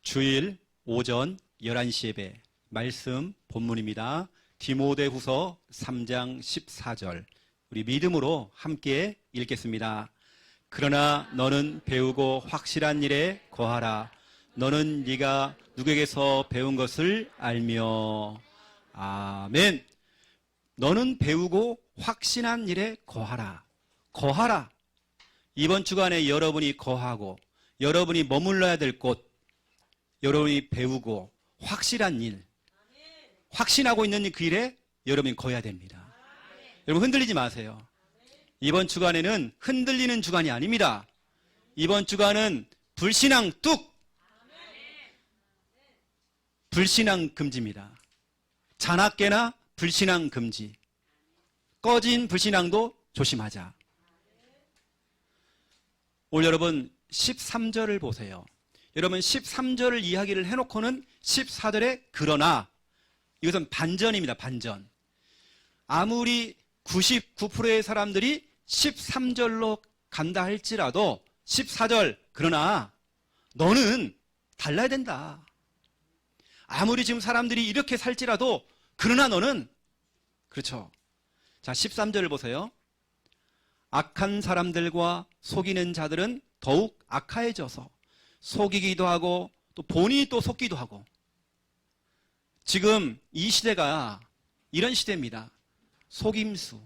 주일 오전 11시 예배 말씀 본문입니다. 디모데후서 3장 14절 우리 믿음으로 함께 읽겠습니다. 그러나 너는 배우고 확실한 일에 거하라. 너는 네가 누구에게서 배운 것을 알며. 아멘. 너는 배우고 확신한 일에 거하라. 거하라. 이번 주간에 여러분이 거하고 여러분이 머물러야 될 곳, 여러분이 배우고 확실한 일, 확신하고 있는 그 일에 여러분이 거해야 됩니다. 여러분 흔들리지 마세요. 이번 주간에는 흔들리는 주간이 아닙니다. 이번 주간은 불신앙 뚝! 불신앙 금지입니다. 자나깨나 불신앙 금지. 꺼진 불신앙도 조심하자. 오늘 여러분 13절을 보세요. 여러분 13절을 이야기를 해놓고는 14절에 그러나, 이것은 반전입니다. 반전. 아무리 99%의 사람들이 13절로 간다 할지라도 14절 그러나 너는 달라야 된다. 아무리 지금 사람들이 이렇게 살지라도 그러나 너는, 그렇죠. 자, 13절을 보세요. 악한 사람들과 속이는 자들은 더욱 악화해져서 속이기도 하고 또 본인이 또 속기도 하고. 지금 이 시대가 이런 시대입니다. 속임수.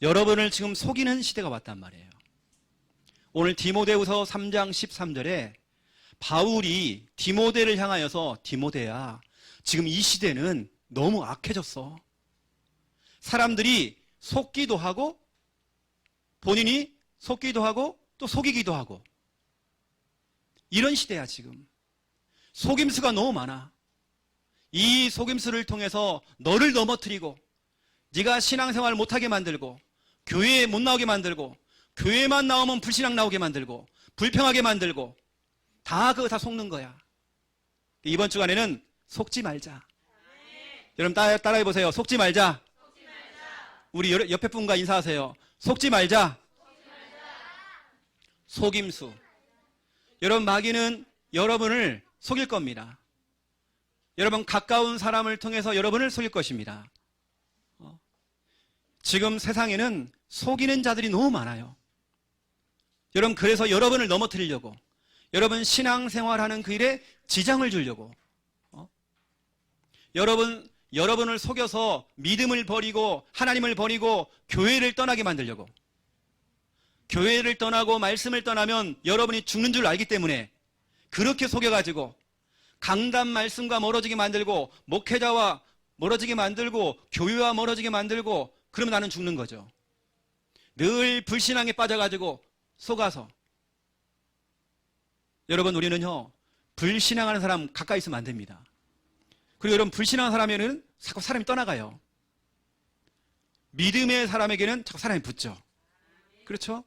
여러분을 지금 속이는 시대가 왔단 말이에요. 오늘 디모데후서 3장 13절에 바울이 디모데를 향하여서 디모데야, 지금 이 시대는 너무 악해졌어. 사람들이 속기도 하고 본인이 속기도 하고 또 속이기도 하고, 이런 시대야. 지금 속임수가 너무 많아. 이 속임수를 통해서 너를 넘어뜨리고 네가 신앙생활 못하게 만들고 교회에 못 나오게 만들고 교회만 나오면 불신앙 나오게 만들고 불평하게 만들고, 다 그거 다 속는 거야. 이번 주간에는 속지 말자. 여러분 따라해 보세요. 속지 말자. 우리 옆에 분과 인사하세요. 속지 말자. 속임수. 여러분 마귀는 여러분을 속일 겁니다. 여러분 가까운 사람을 통해서 여러분을 속일 것입니다. 지금 세상에는 속이는 자들이 너무 많아요. 여러분 그래서 여러분을 넘어뜨리려고, 여러분 신앙생활하는 그 일에 지장을 주려고, 여러분을 속여서 믿음을 버리고 하나님을 버리고 교회를 떠나게 만들려고. 교회를 떠나고 말씀을 떠나면 여러분이 죽는 줄 알기 때문에 그렇게 속여가지고 강단 말씀과 멀어지게 만들고 목회자와 멀어지게 만들고 교회와 멀어지게 만들고, 그러면 나는 죽는 거죠. 늘 불신앙에 빠져가지고 속아서. 여러분 우리는요 불신앙하는 사람 가까이 있으면 안 됩니다. 그리고 여러분 불신앙하는 사람에는 자꾸 사람이 떠나가요. 믿음의 사람에게는 자꾸 사람이 붙죠. 그렇죠?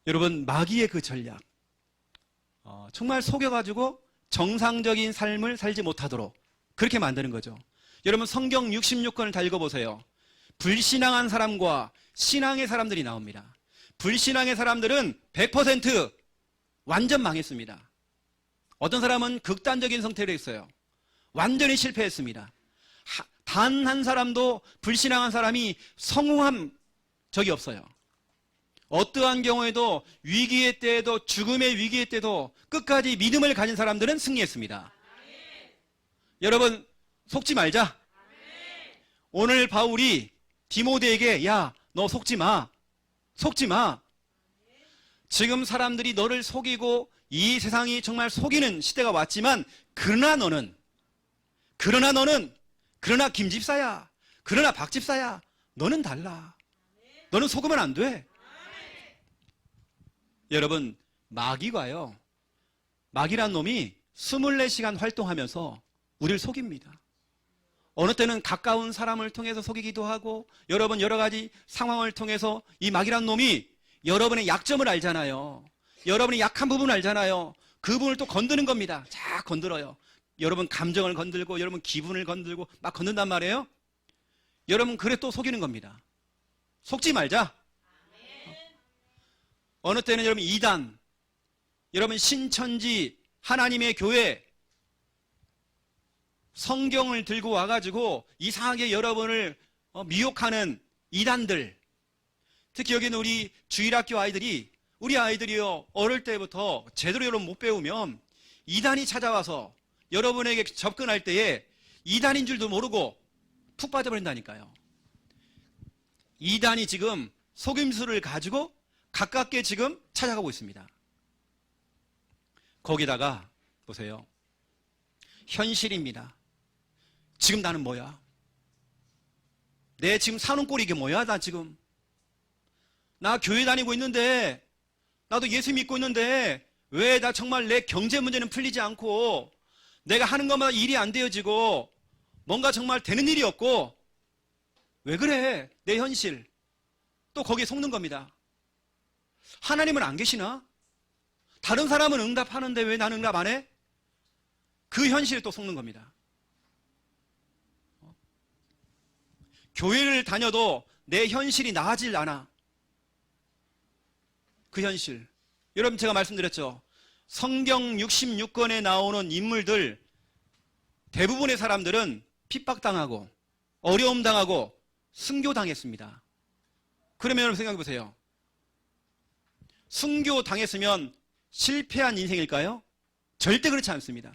여러분 마귀의 그 전략, 정말 속여가지고 정상적인 삶을 살지 못하도록 그렇게 만드는 거죠. 여러분 성경 66권을 다 읽어보세요. 불신앙한 사람과 신앙의 사람들이 나옵니다. 불신앙의 사람들은 100% 완전 망했습니다. 어떤 사람은 극단적인 상태로 있어요. 완전히 실패했습니다. 단 한 사람도 불신앙한 사람이 성공한 적이 없어요. 어떠한 경우에도 위기의 때에도 죽음의 위기의 때도 끝까지 믿음을 가진 사람들은 승리했습니다. 여러분 속지 말자. 오늘 바울이 디모데에게 야, 너 속지 마. 속지 마. 지금 사람들이 너를 속이고 이 세상이 정말 속이는 시대가 왔지만 그러나 너는 그러나 김 집사야, 그러나 박 집사야, 너는 달라. 너는 속으면 안 돼. 여러분 마귀가요, 마귀란 놈이 24시간 활동하면서 우리를 속입니다. 어느 때는 가까운 사람을 통해서 속이기도 하고, 여러분 여러 가지 상황을 통해서 이 마귀란 놈이 여러분의 약점을 알잖아요. 여러분의 약한 부분을 알잖아요. 그 부분을 또 건드는 겁니다. 자, 건드려요. 여러분 감정을 건들고 여러분 기분을 건들고 막 건든단 말이에요. 여러분 그래 또 속이는 겁니다. 속지 말자. 어느 때는 여러분 이단, 여러분 신천지 하나님의 교회 성경을 들고 와가지고 이상하게 여러분을 미혹하는 이단들, 특히 여기는 우리 주일학교 아이들이, 우리 아이들이요 어릴 때부터 제대로 여러분 못 배우면 이단이 찾아와서 여러분에게 접근할 때에 이단인 줄도 모르고 푹 빠져버린다니까요. 이단이 지금 속임수를 가지고 가깝게 지금 찾아가고 있습니다. 거기다가 보세요. 현실입니다. 지금 나는 뭐야? 내 지금 사는 꼴이 이게 뭐야? 나 교회 다니고 있는데, 나도 예수 믿고 있는데 왜 나 정말 내 경제 문제는 풀리지 않고 내가 하는 것마다 일이 안 되어지고 뭔가 정말 되는 일이 없고, 왜 그래? 내 현실. 또 거기에 속는 겁니다. 하나님은 안 계시나? 다른 사람은 응답하는데 왜 나는 응답 안 해? 그 현실에 또 속는 겁니다. 교회를 다녀도 내 현실이 나아질 않아. 그 현실. 여러분 제가 말씀드렸죠. 성경 66권에 나오는 인물들 대부분의 사람들은 핍박당하고 어려움 당하고 순교당했습니다. 그러면 여러분 생각해 보세요. 순교당했으면 실패한 인생일까요? 절대 그렇지 않습니다.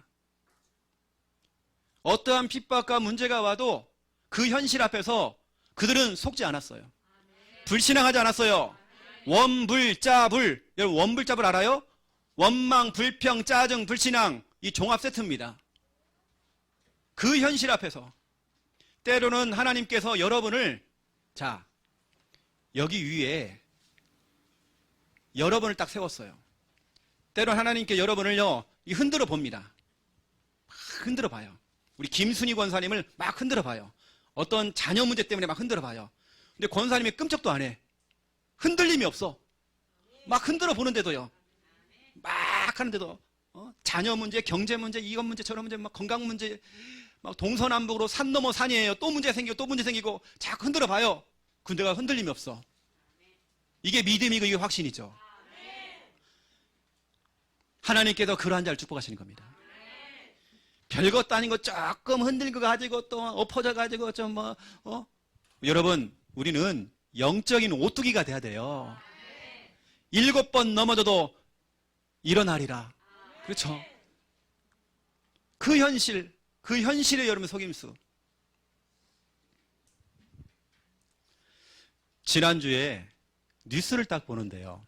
어떠한 핍박과 문제가 와도 그 현실 앞에서 그들은 속지 않았어요. 불신앙하지 않았어요. 원불짜불. 여러분 원불짜불 알아요? 원망, 불평, 짜증, 불신앙, 이 종합 세트입니다. 그 현실 앞에서 때로는 하나님께서 여러분을, 자, 여기 위에 여러분을 딱 세웠어요. 때로는 하나님께 여러분을요 흔들어 봅니다. 막 흔들어 봐요. 우리 김순희 권사님을 막 흔들어 봐요. 어떤 자녀 문제 때문에 막 흔들어 봐요. 근데 권사님이 끔찍도 안 해. 흔들림이 없어. 막 흔들어 보는데도요. 막 하는데도 자녀 문제, 경제 문제, 이것 문제, 저런 문제, 막 건강 문제, 막 동서남북으로 산 넘어 산이에요. 또 문제 생기고 또 문제 생기고 자꾸 흔들어 봐요. 근데 흔들림이 없어. 이게 믿음이고 이게 확신이죠. 하나님께서 그러한 자를 축복하시는 겁니다. 별것도 아닌 거 조금 흔들고 가지고 또 엎어져 가지고 좀 여러분 우리는 영적인 오뚜기가 돼야 돼요. 7번 넘어져도 일어나리라. 그렇죠? 그 현실에 여러분 속임수. 지난주에 뉴스를 딱 보는데요.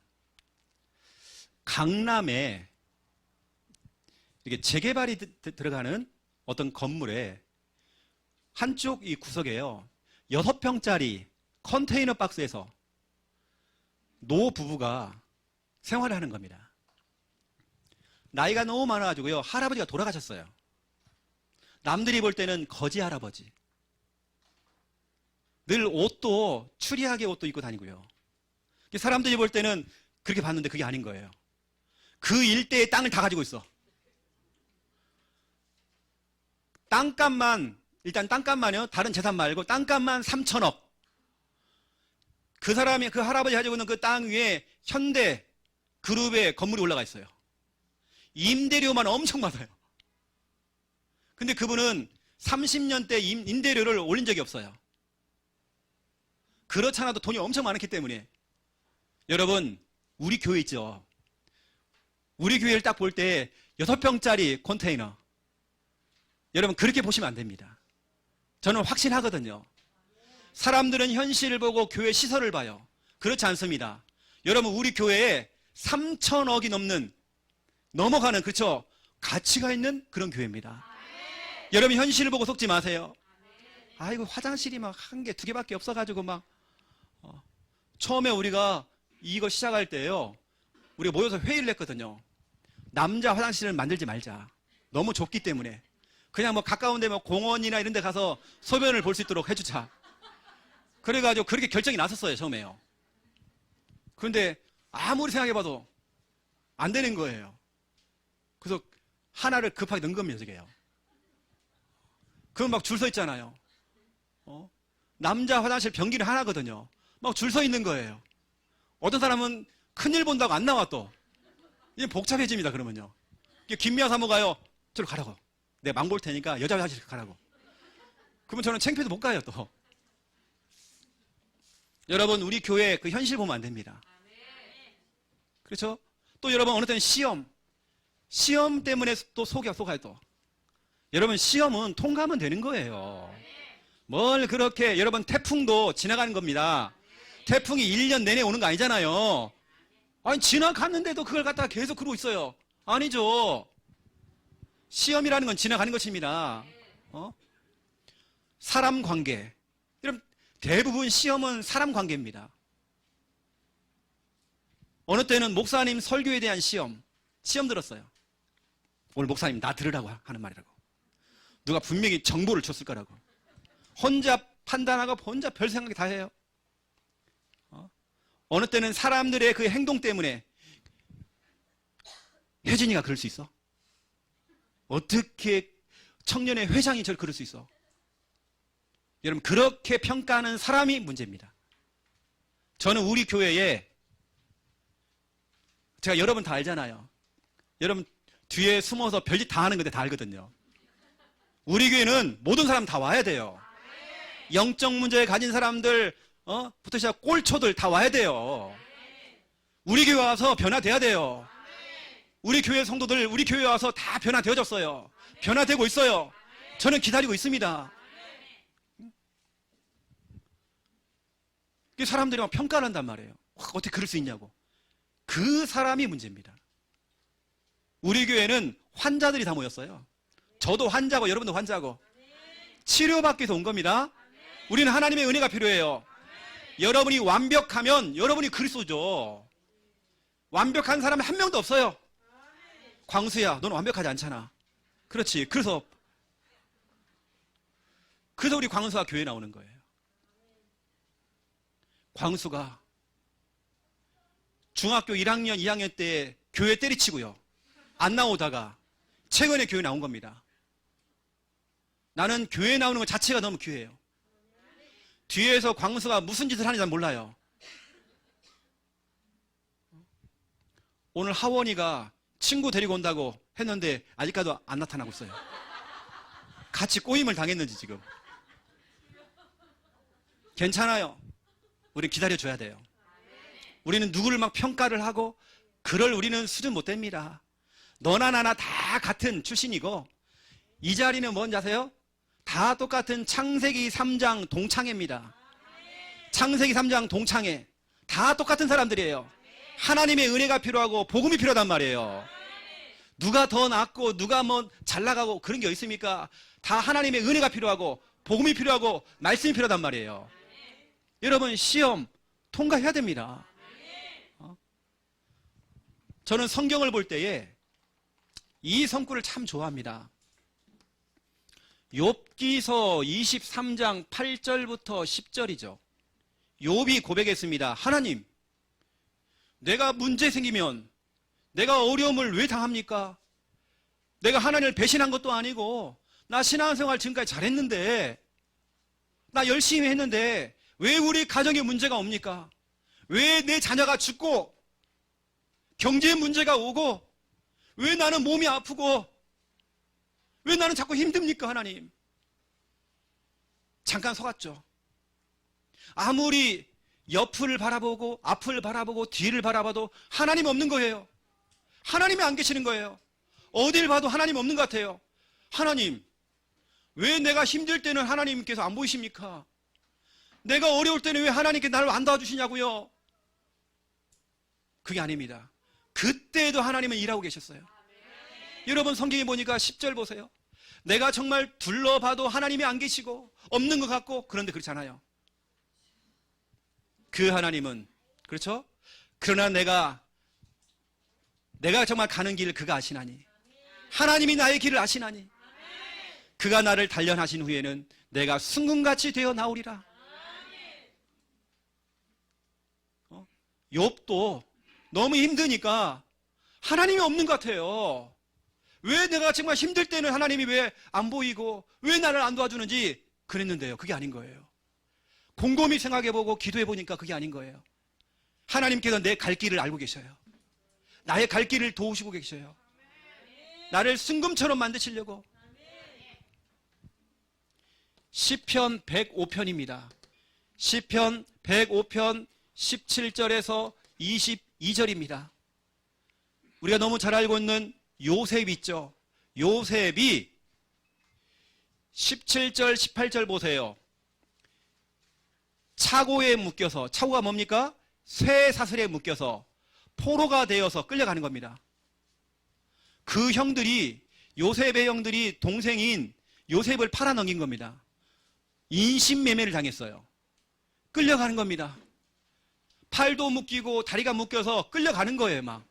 강남에 이게 재개발이 들어가는 어떤 건물에 한쪽 이 구석에요. 6평짜리 컨테이너 박스에서 노 부부가 생활을 하는 겁니다. 나이가 너무 많아가지고요. 할아버지가 돌아가셨어요. 남들이 볼 때는 거지 할아버지. 늘 옷도 추리하게 옷도 입고 다니고요. 사람들이 볼 때는 그렇게 봤는데 그게 아닌 거예요. 그 일대의 땅을 다 가지고 있어. 땅값만, 일단 땅값만요. 다른 재산 말고 땅값만 3천억. 그 사람이, 그 할아버지 가지고 있는 그 땅 위에 현대 그룹의 건물이 올라가 있어요. 임대료만 엄청 받아요. 근데 그분은 30년대 임대료를 올린 적이 없어요. 그렇잖아도 돈이 엄청 많았기 때문에. 여러분, 우리 교회 있죠? 우리 교회를 딱 볼 때 6평짜리 컨테이너. 여러분 그렇게 보시면 안 됩니다. 저는 확신하거든요. 사람들은 현실을 보고 교회 시설을 봐요. 그렇지 않습니다. 여러분 우리 교회에 3천억이 넘어가는 그렇죠? 가치가 있는 그런 교회입니다. 여러분 현실을 보고 속지 마세요. 아이고 화장실이 막 한 개, 두 개밖에 없어가지고 막 처음에 우리가 이거 시작할 때요. 우리가 모여서 회의를 했거든요. 남자 화장실을 만들지 말자. 너무 좁기 때문에. 그냥 뭐 가까운 데 뭐 공원이나 이런 데 가서 소변을 볼 수 있도록 해주자. 그래가지고 그렇게 결정이 났었어요, 처음에요. 그런데 아무리 생각해봐도 안 되는 거예요. 그래서 하나를 급하게 넣은 겁니다, 저게요. 그럼 막 줄 서 있잖아요. 남자 화장실 변기는 하나거든요. 막 줄 서 있는 거예요. 어떤 사람은 큰일 본다고 안 나와 또. 이게 복잡해집니다, 그러면요. 김미아 사모가요, 저로 가라고. 내가 망볼 테니까 여자 화장실 가라고. 그러면 저는 창피해서 못 가요, 또. 여러분, 우리 교회 그 현실 보면 안 됩니다. 그렇죠? 또 여러분, 어느 때는 시험 때문에 또 속아요, 또. 여러분, 시험은 통과하면 되는 거예요. 뭘 그렇게, 여러분, 태풍도 지나가는 겁니다. 태풍이 1년 내내 오는 거 아니잖아요. 아니, 지나갔는데도 그걸 갖다가 계속 그러고 있어요. 아니죠. 시험이라는 건 지나가는 것입니다. 사람 관계. 여러분, 대부분 시험은 사람 관계입니다. 어느 때는 목사님 설교에 대한 시험 들었어요. 오늘 목사님 나 들으라고 하는 말이라고. 누가 분명히 정보를 줬을 거라고. 혼자 판단하고 혼자 별 생각 다 해요. 어느 때는 사람들의 그 행동 때문에 혜진이가 그럴 수 있어? 어떻게 청년의 회장이 저를 그럴 수 있어? 여러분, 그렇게 평가하는 사람이 문제입니다. 저는 우리 교회에, 제가 여러분 다 알잖아요. 여러분 뒤에 숨어서 별짓 다 하는 건데 다 알거든요. 우리 교회는 모든 사람 다 와야 돼요. 영적 문제 가진 사람들, 부터 시작 꼴초들 다 와야 돼요. 우리 교회 와서 변화돼야 돼요. 우리 교회 성도들, 우리 교회 와서 다 변화되어졌어요. 변화되고 있어요. 저는 기다리고 있습니다. 사람들이 막 평가를 한단 말이에요. 어떻게 그럴 수 있냐고. 그 사람이 문제입니다. 우리 교회는 환자들이 다 모였어요. 저도 환자고 여러분도 환자고 치료받기 위해서 온 겁니다. 우리는 하나님의 은혜가 필요해요. 여러분이 완벽하면 여러분이 그리스도죠. 완벽한 사람은 한 명도 없어요. 광수야, 너는 완벽하지 않잖아. 그렇지. 그래서 우리 광수가 교회에 나오는 거예요. 광수가 중학교 1학년, 2학년 때 교회 때리치고요. 안 나오다가 최근에 교회 나온 겁니다. 나는 교회 나오는 것 자체가 너무 귀해요. 뒤에서 광수가 무슨 짓을 하는지 난 몰라요. 오늘 하원이가 친구 데리고 온다고 했는데 아직까지도 안 나타나고 있어요. 같이 꼬임을 당했는지 지금. 괜찮아요. 우리 기다려줘야 돼요. 우리는 누구를 막 평가를 하고 그럴 우리는 수준 못 됩니다. 너나 나나 다 같은 출신이고 이 자리는 뭔지 아세요? 다 똑같은 창세기 3장 동창회입니다. 창세기 3장 동창회. 다 똑같은 사람들이에요. 하나님의 은혜가 필요하고 복음이 필요하단 말이에요. 누가 더 낫고 누가 뭐 잘 나가고 그런 게 있습니까? 다 하나님의 은혜가 필요하고 복음이 필요하고 말씀이 필요하단 말이에요. 여러분, 시험 통과해야 됩니다. 저는 성경을 볼 때에 이 성구를 참 좋아합니다. 욥기서 23장 8절부터 10절이죠. 욥이 고백했습니다. 하나님, 내가 문제 생기면 내가 어려움을 왜 당합니까? 내가 하나님을 배신한 것도 아니고 나 신앙생활 지금까지 잘했는데 나 열심히 했는데 왜 우리 가정에 문제가 옵니까? 왜 내 자녀가 죽고 경제에 문제가 오고 왜 나는 몸이 아프고 왜 나는 자꾸 힘듭니까? 하나님. 잠깐 속았죠. 아무리 옆을 바라보고 앞을 바라보고 뒤를 바라봐도 하나님 없는 거예요. 하나님이 안 계시는 거예요. 어딜 봐도 하나님 없는 것 같아요. 하나님, 왜 내가 힘들 때는 하나님께서 안 보이십니까? 내가 어려울 때는 왜 하나님께 나를 안 도와주시냐고요? 그게 아닙니다. 그때도 하나님은 일하고 계셨어요. 여러분, 성경에 보니까 10절 보세요. 내가 정말 둘러봐도 하나님이 안 계시고 없는 것 같고 그런데 그렇지 않아요. 그 하나님은, 그렇죠? 그러나 내가 정말 가는 길을 그가 아시나니, 하나님이 나의 길을 아시나니, 그가 나를 단련하신 후에는 내가 순금같이 되어 나오리라. 욥도 너무 힘드니까 하나님이 없는 것 같아요. 왜 내가 정말 힘들 때는 하나님이 왜 안 보이고 왜 나를 안 도와주는지 그랬는데요. 그게 아닌 거예요. 곰곰이 생각해보고 기도해보니까 그게 아닌 거예요. 하나님께서 내 갈 길을 알고 계셔요. 나의 갈 길을 도우시고 계셔요. 나를 순금처럼 만드시려고. 시편 105편입니다. 시편 105편 17절에서 22절입니다. 우리가 너무 잘 알고 있는 요셉 있죠. 요셉이 17절 18절 보세요. 차고에 묶여서, 차고가 뭡니까? 쇠 사슬에 묶여서 포로가 되어서 끌려가는 겁니다. 그 형들이, 요셉의 형들이 동생인 요셉을 팔아넘긴 겁니다. 인신매매를 당했어요. 끌려가는 겁니다. 팔도 묶이고 다리가 묶여서 끌려가는 거예요, 막.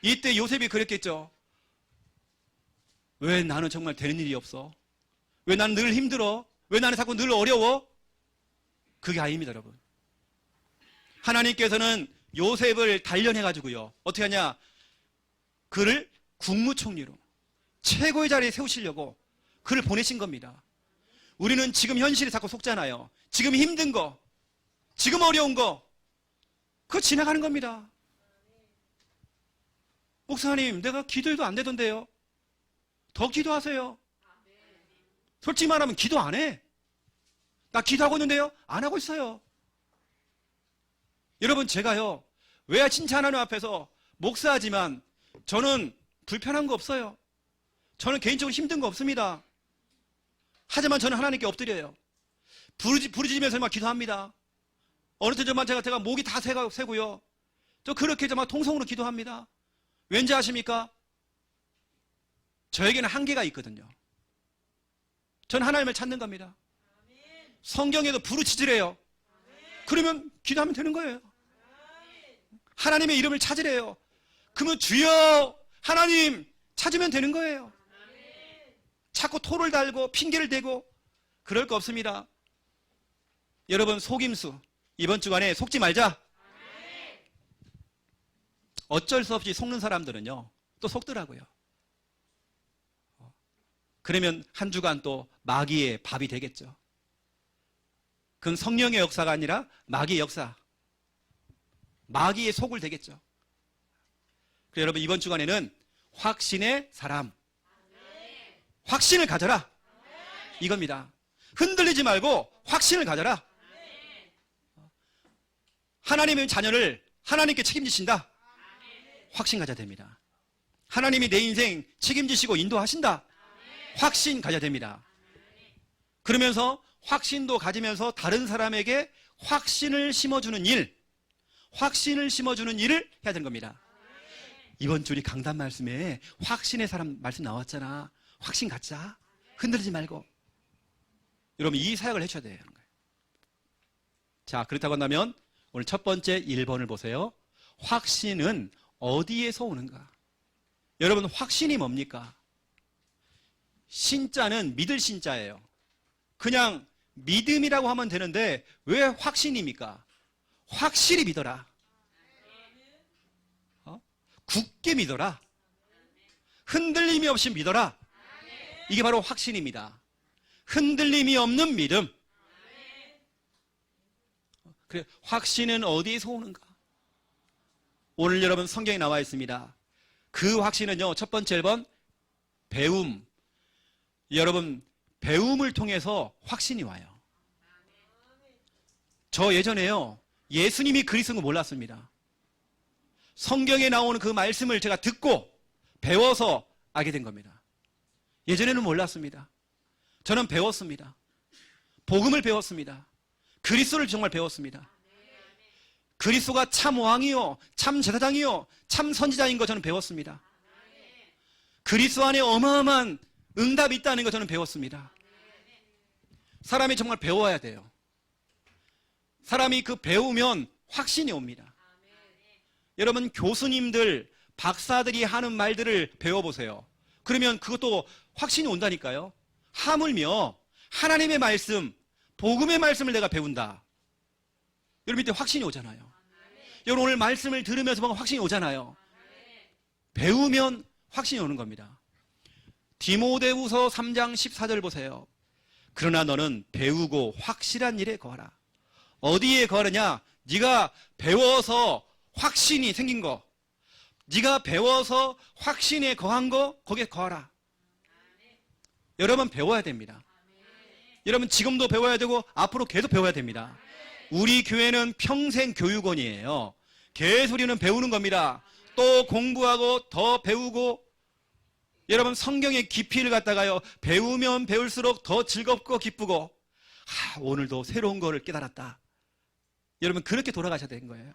이때 요셉이 그랬겠죠. 왜 나는 정말 되는 일이 없어? 왜 나는 늘 힘들어? 왜 나는 자꾸 늘 어려워? 그게 아닙니다, 여러분. 하나님께서는 요셉을 단련해가지고요, 어떻게 하냐? 그를 국무총리로 최고의 자리에 세우시려고 그를 보내신 겁니다. 우리는 지금 현실에 자꾸 속잖아요. 지금 힘든 거, 지금 어려운 거, 그거 지나가는 겁니다. 목사님, 내가 기도해도 안 되던데요. 더 기도하세요. 솔직히 말하면 기도 안 해. 나 기도하고 있는데요, 안 하고 있어요. 여러분, 제가요, 왜 진짜 하나님 앞에서 목사하지만 저는 불편한 거 없어요. 저는 개인적으로 힘든 거 없습니다. 하지만 저는 하나님께 엎드려요. 부르짖으면서 막 기도합니다. 어느 때 정말 제가 목이 다 새고요. 저 그렇게 정말 통성으로 기도합니다. 왠지 아십니까? 저에게는 한계가 있거든요. 전 하나님을 찾는 겁니다. 성경에도 부르짖으래요. 그러면 기도하면 되는 거예요. 하나님의 이름을 찾으래요. 그러면 주여 하나님 찾으면 되는 거예요. 자꾸 토를 달고 핑계를 대고 그럴 거 없습니다. 여러분, 속임수 이번 주간에 속지 말자. 어쩔 수 없이 속는 사람들은요 또 속더라고요. 그러면 한 주간 또 마귀의 밥이 되겠죠. 그건 성령의 역사가 아니라 마귀의 역사, 마귀의 속을 되겠죠. 그래서 여러분, 이번 주간에는 확신의 사람, 확신을 가져라, 이겁니다. 흔들리지 말고 확신을 가져라. 하나님의 자녀를 하나님께 책임지신다, 확신 가져야 됩니다. 하나님이 내 인생 책임지시고 인도하신다, 확신 가져야 됩니다. 그러면서 확신도 가지면서 다른 사람에게 확신을 심어주는 일, 확신을 심어주는 일을 해야 되는 겁니다. 이번 주 우리 강단 말씀에 확신의 사람 말씀 나왔잖아. 확신 갖자. 흔들리지 말고. 여러분, 이 사역을 해줘야 되는 거예요. 자, 그렇다고 한다면 오늘 첫 번째 1번을 보세요. 확신은 어디에서 오는가? 여러분, 확신이 뭡니까? 신자는 믿을 신자예요. 그냥 믿음이라고 하면 되는데 왜 확신입니까? 확실히 믿어라. 굳게 믿어라. 흔들림이 없이 믿어라. 이게 바로 확신입니다. 흔들림이 없는 믿음. 그래, 확신은 어디에서 오는가? 오늘 여러분 성경에 나와 있습니다. 그 확신은요, 첫 번째 1번 배움. 여러분, 배움을 통해서 확신이 와요. 저 예전에요, 예수님이 그리스도인 거 몰랐습니다. 성경에 나오는 그 말씀을 제가 듣고 배워서 알게 된 겁니다. 예전에는 몰랐습니다. 저는 배웠습니다. 복음을 배웠습니다. 그리스도를 정말 배웠습니다. 그리스도가 참 왕이요, 참 제사장이요, 참 선지자인 거 저는 배웠습니다. 그리스도 안에 어마어마한 응답이 있다는 거 저는 배웠습니다. 사람이 정말 배워야 돼요. 사람이 그 배우면 확신이 옵니다. 여러분, 교수님들, 박사들이 하는 말들을 배워보세요. 그러면 그것도 확신이 온다니까요. 하물며 하나님의 말씀, 복음의 말씀을 내가 배운다. 여러분, 이때 확신이 오잖아요. 여러분, 오늘 말씀을 들으면서 뭔가 확신이 오잖아요. 배우면 확신이 오는 겁니다. 디모데후서 3장 14절 보세요. 그러나 너는 배우고 확실한 일에 거하라. 어디에 거하느냐? 네가 배워서 확신이 생긴 거, 네가 배워서 확신에 거한 거 거기에 거하라. 여러분 배워야 됩니다. 여러분 지금도 배워야 되고 앞으로 계속 배워야 됩니다. 우리 교회는 평생 교육원이에요. 계속 우리는 배우는 겁니다. 또 공부하고 더 배우고, 여러분 성경의 깊이를 갖다가요 배우면 배울수록 더 즐겁고 기쁘고, 오늘도 새로운 거를 깨달았다. 여러분 그렇게 돌아가셔야 되는 거예요.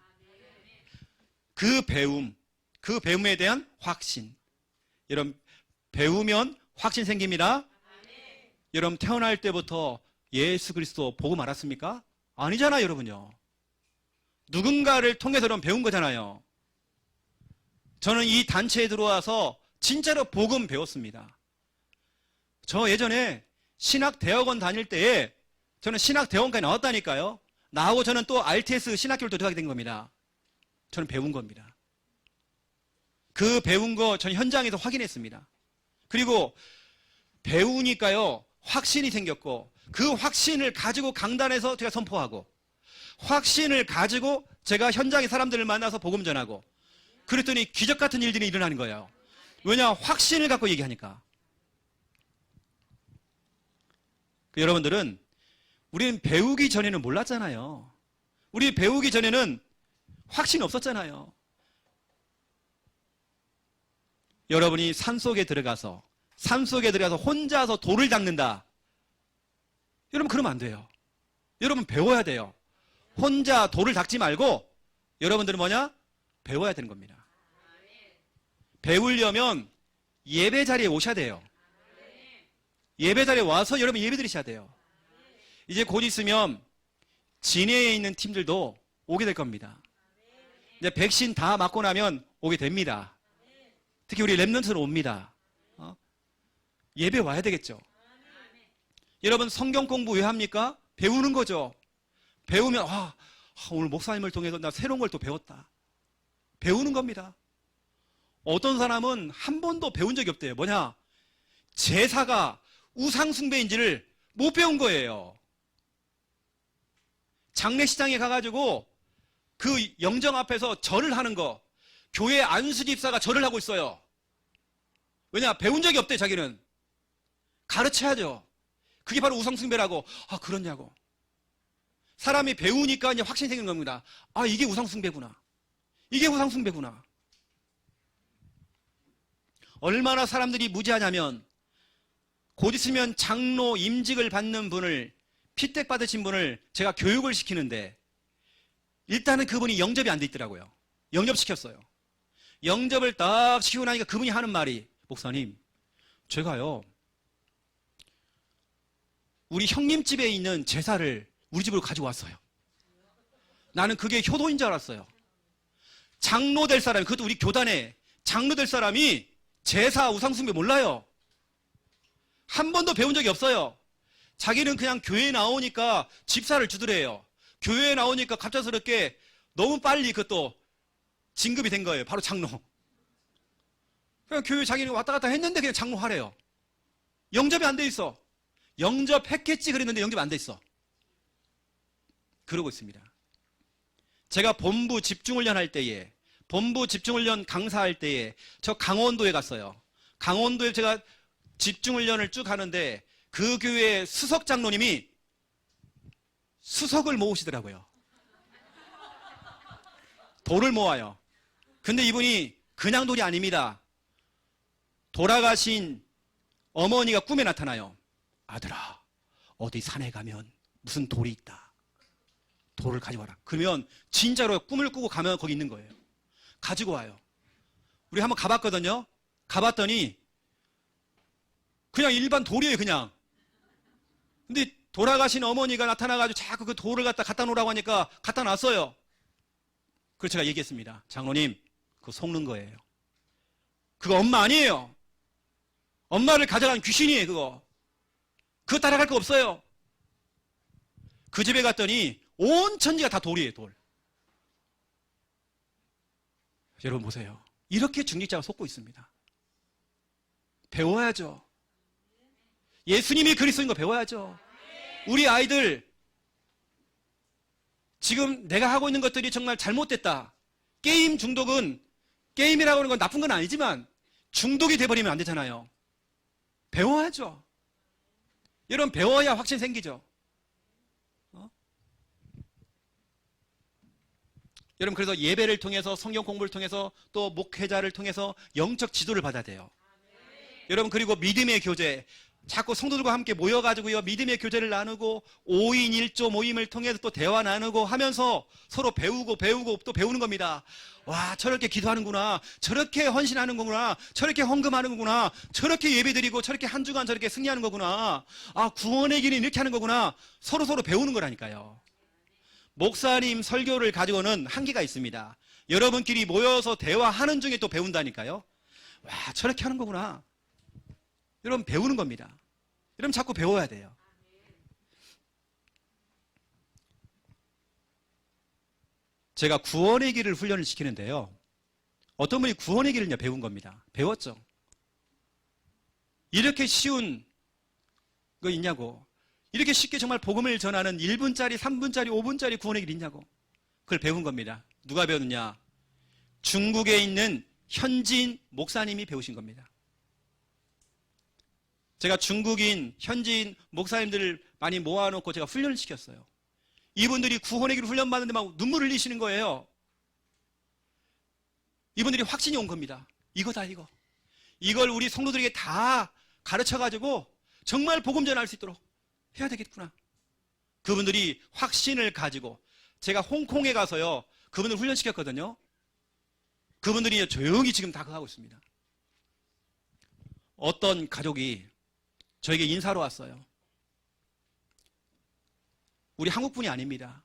그 배움에 대한 확신. 여러분 배우면 확신 생깁니다. 여러분 태어날 때부터 예수 그리스도 보고 말았습니까? 아니잖아요, 여러분요. 누군가를 통해서 여러분 배운 거잖아요. 저는 이 단체에 들어와서 진짜로 복음 배웠습니다. 저 예전에 신학대학원 다닐 때에 저는 신학대학원까지 나왔다니까요. 나하고 저는 또 RTS 신학교를 들어가게 된 겁니다. 저는 배운 겁니다. 그 배운 거 저는 현장에서 확인했습니다. 그리고 배우니까요 확신이 생겼고, 그 확신을 가지고 강단에서 제가 선포하고, 확신을 가지고 제가 현장의 사람들을 만나서 복음 전하고, 그랬더니 기적 같은 일들이 일어나는 거예요. 왜냐? 확신을 갖고 얘기하니까. 여러분들은 우리는 배우기 전에는 몰랐잖아요. 우리 배우기 전에는 확신이 없었잖아요. 여러분이 산속에 들어가서 혼자서 돌을 닦는다. 여러분 그러면 안 돼요. 여러분 배워야 돼요. 혼자 돌을 닦지 말고 여러분들은 뭐냐? 배워야 되는 겁니다. 배우려면 예배 자리에 오셔야 돼요. 예배 자리에 와서 여러분 예배 드리셔야 돼요. 이제 곧 있으면 진해에 있는 팀들도 오게 될 겁니다. 이제 백신 다 맞고 나면 오게 됩니다. 특히 우리 랩런트는 옵니다. 예배 와야 되겠죠. 여러분 성경 공부 왜 합니까? 배우는 거죠. 배우면 오늘 목사님을 통해서 나 새로운 걸 또 배웠다. 배우는 겁니다. 어떤 사람은 한 번도 배운 적이 없대요. 뭐냐? 제사가 우상숭배인지를 못 배운 거예요. 장례식장에 가가지고 그 영정 앞에서 절을 하는 거, 교회 안수집사가 절을 하고 있어요. 왜냐? 배운 적이 없대. 자기는 가르쳐야죠. 그게 바로 우상숭배라고. 그렇냐고. 사람이 배우니까 이제 확신이 생기는 겁니다. 이게 우상숭배구나. 이게 우상숭배구나. 얼마나 사람들이 무지하냐면, 곧 있으면 장로 임직을 받는 분을, 피택 받으신 분을 제가 교육을 시키는데 일단은 그분이 영접이 안 돼 있더라고요. 영접시켰어요. 영접을 딱 시키고 나니까 그분이 하는 말이, 목사님, 제가요 우리 형님 집에 있는 제사를 우리 집으로 가지고 왔어요. 나는 그게 효도인 줄 알았어요. 장로 될 사람이, 그것도 우리 교단에 장로 될 사람이 제사 우상숭배 몰라요. 한 번도 배운 적이 없어요. 자기는 그냥 교회에 나오니까 집사를 주더래요. 교회에 나오니까 갑작스럽게 너무 빨리 그것도 진급이 된 거예요. 바로 장로. 그냥 교회 자기는 왔다 갔다 했는데 그냥 장로 하래요. 영접이 안 돼 있어. 영접했겠지 그랬는데 영접이 안 돼 있어. 그러고 있습니다. 제가 본부 집중훈련 할 때에, 본부 집중훈련 강사할 때에 저 강원도에 갔어요. 강원도에 제가 집중훈련을 쭉 하는데 그 교회 수석 장로님이 수석을 모으시더라고요. 돌을 모아요. 근데 이분이 그냥 돌이 아닙니다. 돌아가신 어머니가 꿈에 나타나요. 아들아, 어디 산에 가면 무슨 돌이 있다. 돌을 가져와라. 그러면 진짜로 꿈을 꾸고 가면 거기 있는 거예요. 가지고 와요. 우리 한번 가봤거든요. 가봤더니 그냥 일반 돌이에요, 그냥. 근데 돌아가신 어머니가 나타나가지고 자꾸 그 돌을 갖다 놓으라고 하니까 갖다 놨어요. 그래서 제가 얘기했습니다. 장로님, 그거 속는 거예요. 그거 엄마 아니에요. 엄마를 가져간 귀신이에요, 그거. 그거 따라갈 거 없어요. 그 집에 갔더니 온 천지가 다 돌이에요, 돌. 여러분 보세요. 이렇게 중직자가 속고 있습니다. 배워야죠. 예수님이 그리스도인 거 배워야죠. 우리 아이들 지금 내가 하고 있는 것들이 정말 잘못됐다. 게임 중독은, 게임이라고 하는 건 나쁜 건 아니지만 중독이 돼버리면 안 되잖아요. 배워야죠. 여러분, 배워야 확신 생기죠. 여러분, 그래서 예배를 통해서, 성경 공부를 통해서, 또 목회자를 통해서 영적 지도를 받아야 돼요. 여러분, 그리고 믿음의 교제, 자꾸 성도들과 함께 모여가지고요, 믿음의 교제를 나누고 5인 1조 모임을 통해서 또 대화 나누고 하면서 서로 배우고 또 배우는 겁니다. 와, 저렇게 기도하는구나, 저렇게 헌신하는 거구나, 저렇게 헌금하는 거구나, 저렇게 예배드리고 저렇게 한 주간 저렇게 승리하는 거구나, 아, 구원의 길이 이렇게 하는 거구나. 서로 배우는 거라니까요. 목사님 설교를 가지고는 한계가 있습니다. 여러분끼리 모여서 대화하는 중에 또 배운다니까요. 와, 저렇게 하는 거구나. 여러분, 배우는 겁니다. 여러분, 자꾸 배워야 돼요. 제가 구원의 길을 훈련을 시키는데요, 어떤 분이 구원의 길을 배운 겁니다. 배웠죠. 이렇게 쉬운 거 있냐고. 이렇게 쉽게 정말 복음을 전하는 1분짜리, 3분짜리, 5분짜리 구원의 길 있냐고. 그걸 배운 겁니다. 누가 배웠느냐? 중국에 있는 현지인 목사님이 배우신 겁니다. 제가 중국인, 현지인 목사님들을 많이 모아놓고 제가 훈련을 시켰어요. 이분들이 구원의 길을 훈련받는데 막 눈물을 흘리시는 거예요. 이분들이 확신이 온 겁니다. 이거다, 이거. 이걸 우리 성도들에게 다 가르쳐가지고 정말 복음 전할 수 있도록 해야 되겠구나. 그분들이 확신을 가지고, 제가 홍콩에 가서요, 그분들 훈련시켰거든요. 그분들이 조용히 지금 다 그거 하고 있습니다. 어떤 가족이 저에게 인사로 왔어요. 우리 한국분이 아닙니다.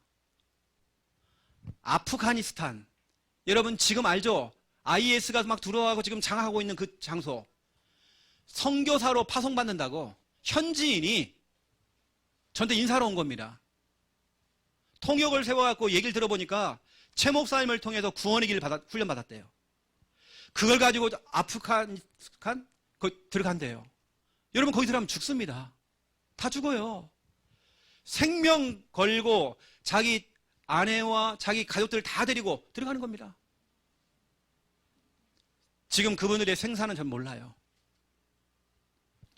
아프가니스탄. 여러분 지금 알죠? IS가 막 들어와고 지금 장악하고 있는 그 장소. 선교사로 파송받는다고 현지인이 저한테 인사로 온 겁니다. 통역을 세워갖고 얘기를 들어보니까 최 목사님을 통해서 구원의 길을 훈련받았대요. 그걸 가지고 아프가니스탄 들어간대요. 여러분, 거기 들어가면 죽습니다. 다 죽어요. 생명 걸고 자기 아내와 자기 가족들을 다 데리고 들어가는 겁니다. 지금 그분들의 생사는 전 몰라요.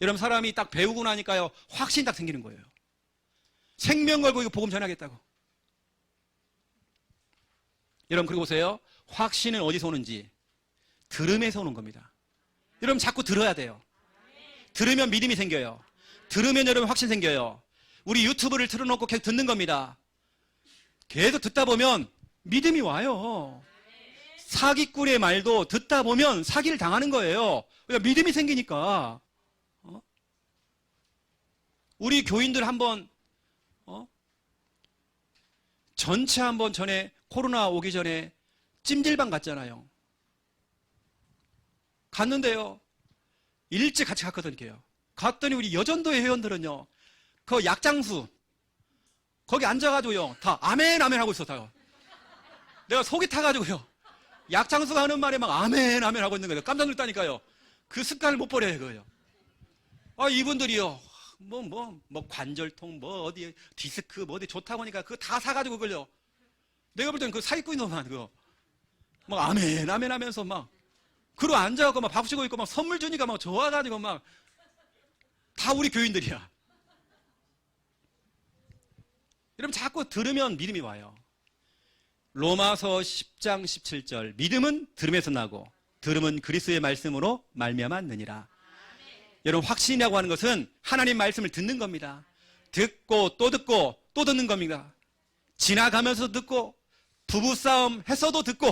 여러분, 사람이 딱 배우고 나니까요, 확신이 딱 생기는 거예요. 생명 걸고 이거 복음 전하겠다고. 여러분, 그리고 보세요. 확신은 어디서 오는지 들음에서 오는 겁니다. 여러분, 자꾸 들어야 돼요. 들으면 믿음이 생겨요. 들으면 여러분 확신 생겨요. 우리 유튜브를 틀어놓고 계속 듣는 겁니다. 계속 듣다 보면 믿음이 와요. 사기꾼의 말도 듣다 보면 사기를 당하는 거예요. 믿음이 생기니까. 우리 교인들 한번 전체 한번 전에 코로나 오기 전에 찜질방 갔잖아요. 갔는데요, 일찍 같이 갔거든요. 갔더니 우리 여전도의 회원들은요, 그 약장수 거기 앉아가지고요, 다 아멘 아멘 하고 있었어요. 내가 속이 타가지고요, 약장수가 하는 말에 막 아멘 아멘 하고 있는 거예요. 깜짝 놀랐다니까요. 그 습관을 못 버려요, 그거요. 아, 이분들이요, 뭐 관절통, 뭐 어디 디스크, 뭐 어디 좋다고 하니까 그거 다 사가지고 그걸요. 내가 볼 때는 그 사기꾼이더만, 그거. 막 아멘 아멘 하면서 막 그러고 앉아갖고 막 박수치고 있고 막 선물 주니까 막 좋아가지고 막 다 우리 교인들이야. 여러분, 자꾸 들으면 믿음이 와요. 로마서 10장 17절. 믿음은 들음에서 나고 들음은 그리스도의 말씀으로 말미암았느니라. 여러분, 확신이라고 하는 것은 하나님 말씀을 듣는 겁니다. 듣고 또 듣는 겁니다. 지나가면서 듣고, 부부싸움 했어도 듣고,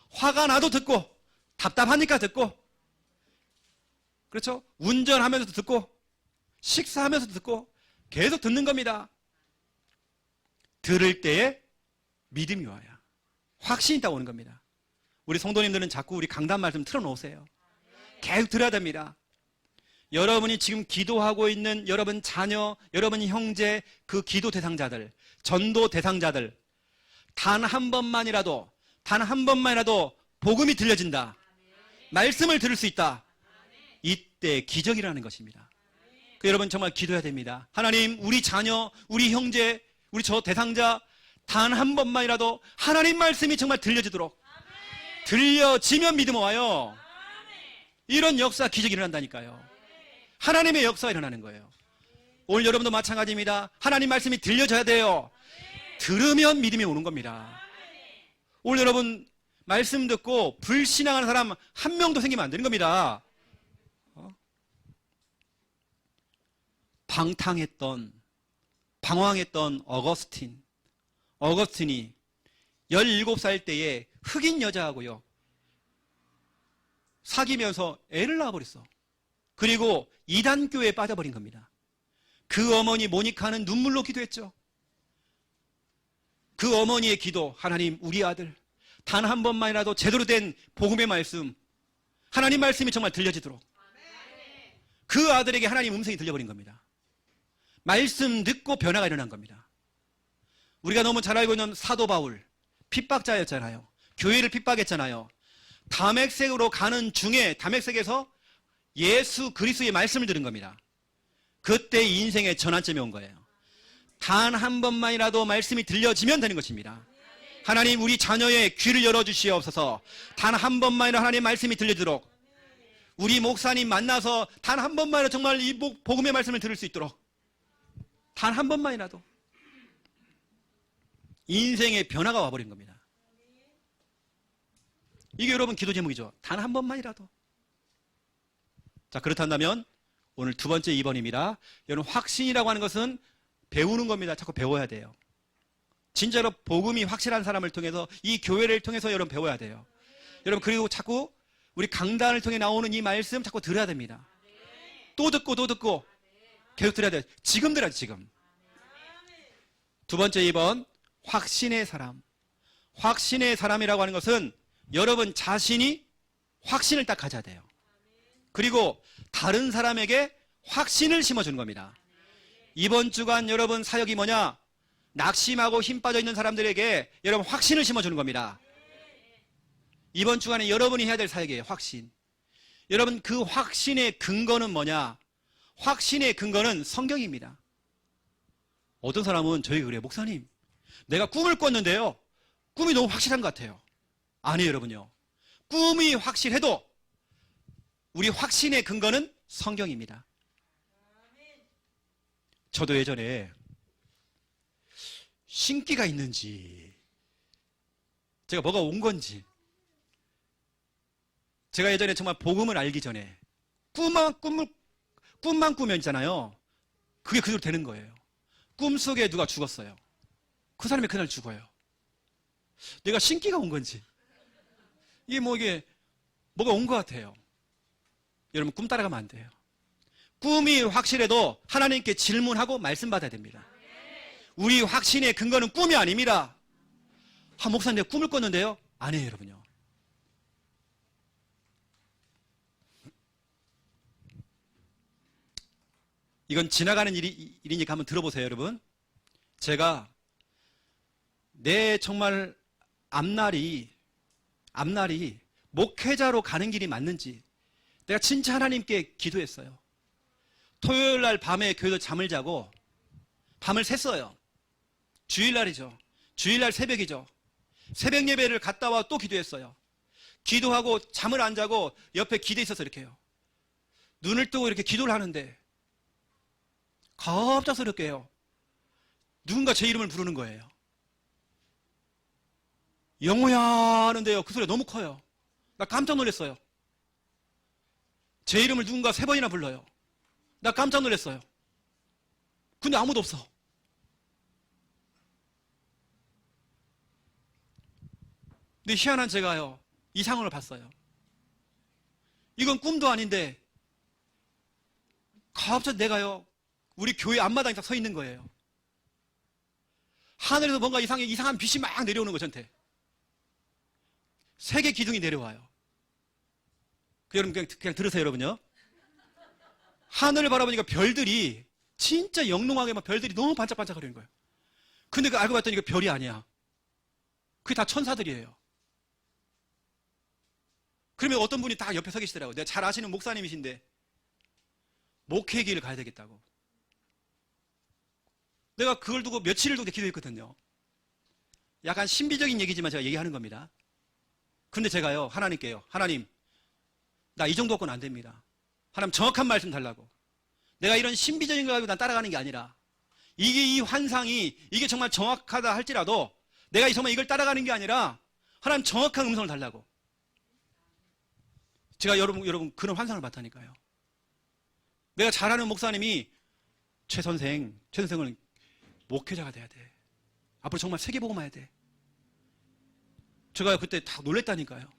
화가 나도 듣고, 답답하니까 듣고, 그렇죠? 운전하면서도 듣고, 식사하면서도 듣고, 계속 듣는 겁니다. 들을 때에 믿음이 와요. 확신이 있다고 오는 겁니다. 우리 성도님들은 자꾸 우리 강단 말씀 틀어놓으세요. 계속 들어야 됩니다. 여러분이 지금 기도하고 있는 여러분 자녀, 여러분 형제, 그 기도 대상자들, 전도 대상자들, 단 한 번만이라도 복음이 들려진다. 말씀을 들을 수 있다. 이때 기적이라는 것입니다. 여러분, 정말 기도해야 됩니다. 하나님, 우리 자녀, 우리 형제, 우리 저 대상자 단 한 번만이라도 하나님 말씀이 정말 들려지도록, 들려지면 믿음 와요. 이런 역사, 기적이 일어난다니까요. 하나님의 역사가 일어나는 거예요. 오늘 여러분도 마찬가지입니다. 하나님 말씀이 들려져야 돼요. 들으면 믿음이 오는 겁니다. 오늘 여러분 말씀 듣고 불신앙하는 사람 한 명도 생기면 안 되는 겁니다. 방황했던 어거스틴이 17살 때에 흑인 여자하고요 사귀면서 애를 낳아버렸어. 그리고 이단교회에 빠져버린 겁니다. 그 어머니 모니카는 눈물로 기도했죠. 그 어머니의 기도, 하나님 우리 아들 단 한 번만이라도 제대로 된 복음의 말씀, 하나님 말씀이 정말 들려지도록, 그 아들에게 하나님 음성이 들려버린 겁니다. 말씀 듣고 변화가 일어난 겁니다. 우리가 너무 잘 알고 있는 사도 바울, 핍박자였잖아요. 교회를 핍박했잖아요. 다메섹으로 가는 중에 다메섹에서 예수 그리스도의 말씀을 들은 겁니다. 그때 인생의 전환점이 온 거예요. 단 한 번만이라도 말씀이 들려지면 되는 것입니다. 하나님 우리 자녀의 귀를 열어주시옵소서. 단 한 번만이라도 하나님의 말씀이 들려지도록, 우리 목사님 만나서 단 한 번만이라도 정말 이 복음의 말씀을 들을 수 있도록, 단 한 번만이라도 인생의 변화가 와버린 겁니다. 이게 여러분 기도 제목이죠. 단 한 번만이라도. 자, 그렇다면 오늘 두 번째 2번입니다. 여러분 확신이라고 하는 것은 배우는 겁니다. 자꾸 배워야 돼요. 진짜로 복음이 확실한 사람을 통해서, 이 교회를 통해서 여러분 배워야 돼요. 여러분 그리고 자꾸 우리 강단을 통해 나오는 이 말씀 자꾸 들어야 됩니다. 또 듣고 계속 들어야 돼요. 지금 들어야지 지금. 두 번째 2번 확신의 사람. 확신의 사람이라고 하는 것은 여러분 자신이 확신을 딱 가져야 돼요. 그리고 다른 사람에게 확신을 심어주는 겁니다. 이번 주간 여러분 사역이 뭐냐? 낙심하고 힘 빠져 있는 사람들에게 여러분 확신을 심어주는 겁니다. 이번 주간에 여러분이 해야 될 사역이에요. 확신. 여러분 그 확신의 근거는 뭐냐? 확신의 근거는 성경입니다. 어떤 사람은 저에게 그래요. 목사님, 내가 꿈을 꿨는데요, 꿈이 너무 확실한 것 같아요. 아니에요 여러분요. 꿈이 확실해도 우리 확신의 근거는 성경입니다. 저도 예전에 신기가 있는지, 제가 뭐가 온 건지, 제가 예전에 정말 복음을 알기 전에 꿈만 꾸면 있잖아요. 그게 그대로 되는 거예요. 꿈속에 누가 죽었어요. 그 사람이 그날 죽어요. 내가 신기가 온 건지, 이게 뭐가 온 것 같아요. 여러분 꿈 따라가면 안 돼요. 꿈이 확실해도 하나님께 질문하고 말씀 받아야 됩니다. 우리 확신의 근거는 꿈이 아닙니다. 목사님 내가 꿈을 꿨는데요? 아니에요 여러분요. 이건 지나가는 일이니까 한번 들어보세요 여러분. 제가 내 정말 앞날이 목회자로 가는 길이 맞는지 내가 진짜 하나님께 기도했어요. 토요일 날 밤에 교회에서 잠을 자고 밤을 샜어요. 주일날이죠. 주일날 새벽이죠. 새벽 예배를 갔다 와 또 기도했어요. 기도하고 잠을 안 자고 옆에 기대 있어서 이렇게 해요. 눈을 뜨고 이렇게 기도를 하는데 갑작스럽게요, 누군가 제 이름을 부르는 거예요. 영호야 하는데요, 그 소리가 너무 커요. 나 깜짝 놀랐어요. 제 이름을 누군가 3번이나 불러요. 나 깜짝 놀랐어요. 근데 아무도 없어. 근데 희한한 제가요, 이 상황을 봤어요. 이건 꿈도 아닌데 갑자기 내가요, 우리 교회 앞마당에 딱 서 있는 거예요. 하늘에서 뭔가 이상한 빛이 막 내려오는 거예요. 저한테 세계 기둥이 내려와요. 여러분 그냥 들으세요 여러분요. 하늘을 바라보니까 별들이 진짜 영롱하게 막 별들이 너무 반짝반짝거리는 거예요. 근데 그 알고 봤더니 이거 별이 아니야. 그게 다 천사들이에요. 그러면 어떤 분이 딱 옆에 서 계시더라고요. 내가 잘 아시는 목사님이신데 목회 길을 가야 되겠다고. 내가 그걸 두고 며칠을 두고 기도했거든요. 약간 신비적인 얘기지만 제가 얘기하는 겁니다. 근데 제가요, 하나님께요, 하나님, 나 이 정도 갖고는 안 됩니다. 하나님 정확한 말씀 달라고. 내가 이런 신비적인 거 가지고 난 따라가는 게 아니라, 이게 이 환상이, 이게 정말 정확하다 할지라도, 내가 정말 이걸 따라가는 게 아니라, 하나님 정확한 음성을 달라고. 제가 여러분, 그런 환상을 봤다니까요. 내가 잘 아는 목사님이, 최 선생은 목회자가 돼야 돼. 앞으로 정말 세계복음만 해야 돼. 제가 그때 다 놀랬다니까요.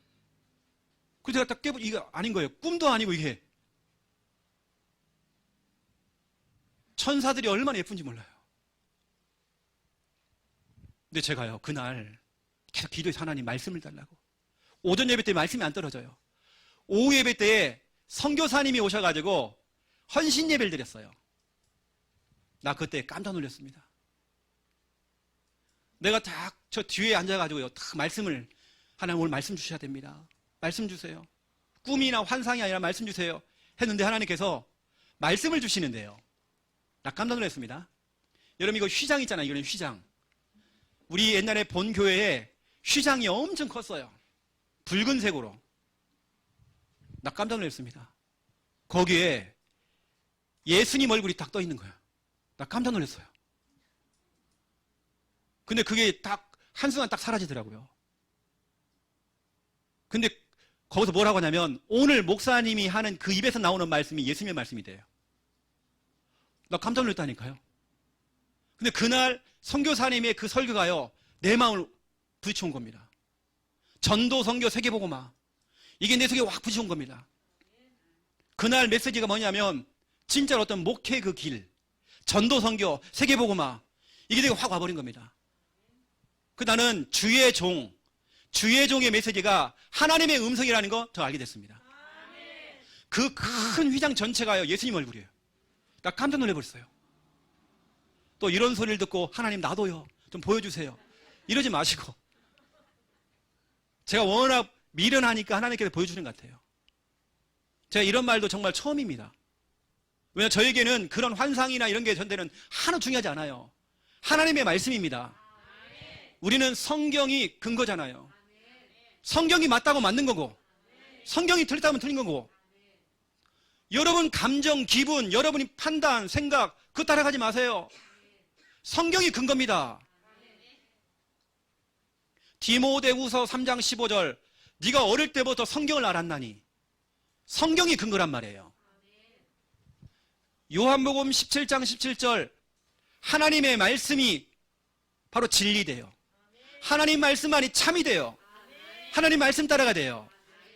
그래서 제가 딱 깨보니, 이게 아닌 거예요. 꿈도 아니고 이게. 천사들이 얼마나 예쁜지 몰라요. 근데 제가요, 그날 계속 기도해서 하나님 말씀을 달라고. 오전 예배 때 말씀이 안 떨어져요. 오후 예배 때에 선교사님이 오셔가지고 헌신 예배를 드렸어요. 나 그때 깜짝 놀랐습니다. 내가 딱 저 뒤에 앉아가지고요, 딱 말씀을, 하나님 오늘 말씀 주셔야 됩니다. 말씀 주세요. 꿈이나 환상이 아니라 말씀 주세요. 했는데 하나님께서 말씀을 주시는데요. 나 깜짝 놀랐습니다. 여러분, 이거 휘장 있잖아요. 이거는 휘장. 우리 옛날에 본 교회에 휘장이 엄청 컸어요. 붉은색으로. 나 깜짝 놀랐습니다. 거기에 예수님 얼굴이 딱 떠 있는 거예요. 나 깜짝 놀랐어요. 근데 그게 딱 한순간 딱 사라지더라고요. 근데 거기서 뭐라고 하냐면, 오늘 목사님이 하는 그 입에서 나오는 말씀이 예수님의 말씀이 돼요. 나 깜짝 놀랐다니까요. 근데 그날 선교사님의 그 설교가요, 내 마음을 부딪혀온 겁니다. 전도, 선교, 세계복음화. 이게 내 속에 확 부딪혀온 겁니다. 그날 메시지가 뭐냐면, 진짜로 어떤 목회 그 길, 전도, 선교, 세계복음화, 이게 되게 확 와버린 겁니다. 그 나는 주의 종의 메시지가 하나님의 음성이라는 거 저 알게 됐습니다. 그 큰 휘장 전체가요, 예수님 얼굴이에요. 나 깜짝 놀라버렸어요. 또 이런 소리를 듣고, 하나님 나도요, 좀 보여주세요. 이러지 마시고. 제가 워낙 미련하니까 하나님께서 보여주는 것 같아요. 제가 이런 말도 정말 처음입니다. 왜냐하면 저에게는 그런 환상이나 이런 게 전대는 하나도 중요하지 않아요. 하나님의 말씀입니다. 우리는 성경이 근거잖아요. 성경이 맞다고 맞는 거고, 성경이 틀렸다면 틀린 거고. 여러분 감정, 기분, 여러분이 판단, 생각, 그거 따라가지 마세요. 성경이 근거입니다. 디모데후서 3장 15절, 네가 어릴 때부터 성경을 알았나니. 성경이 근거란 말이에요. 요한복음 17장 17절, 하나님의 말씀이 바로 진리돼요. 하나님 말씀만이 참이 돼요. 하나님 말씀 따라가 돼요.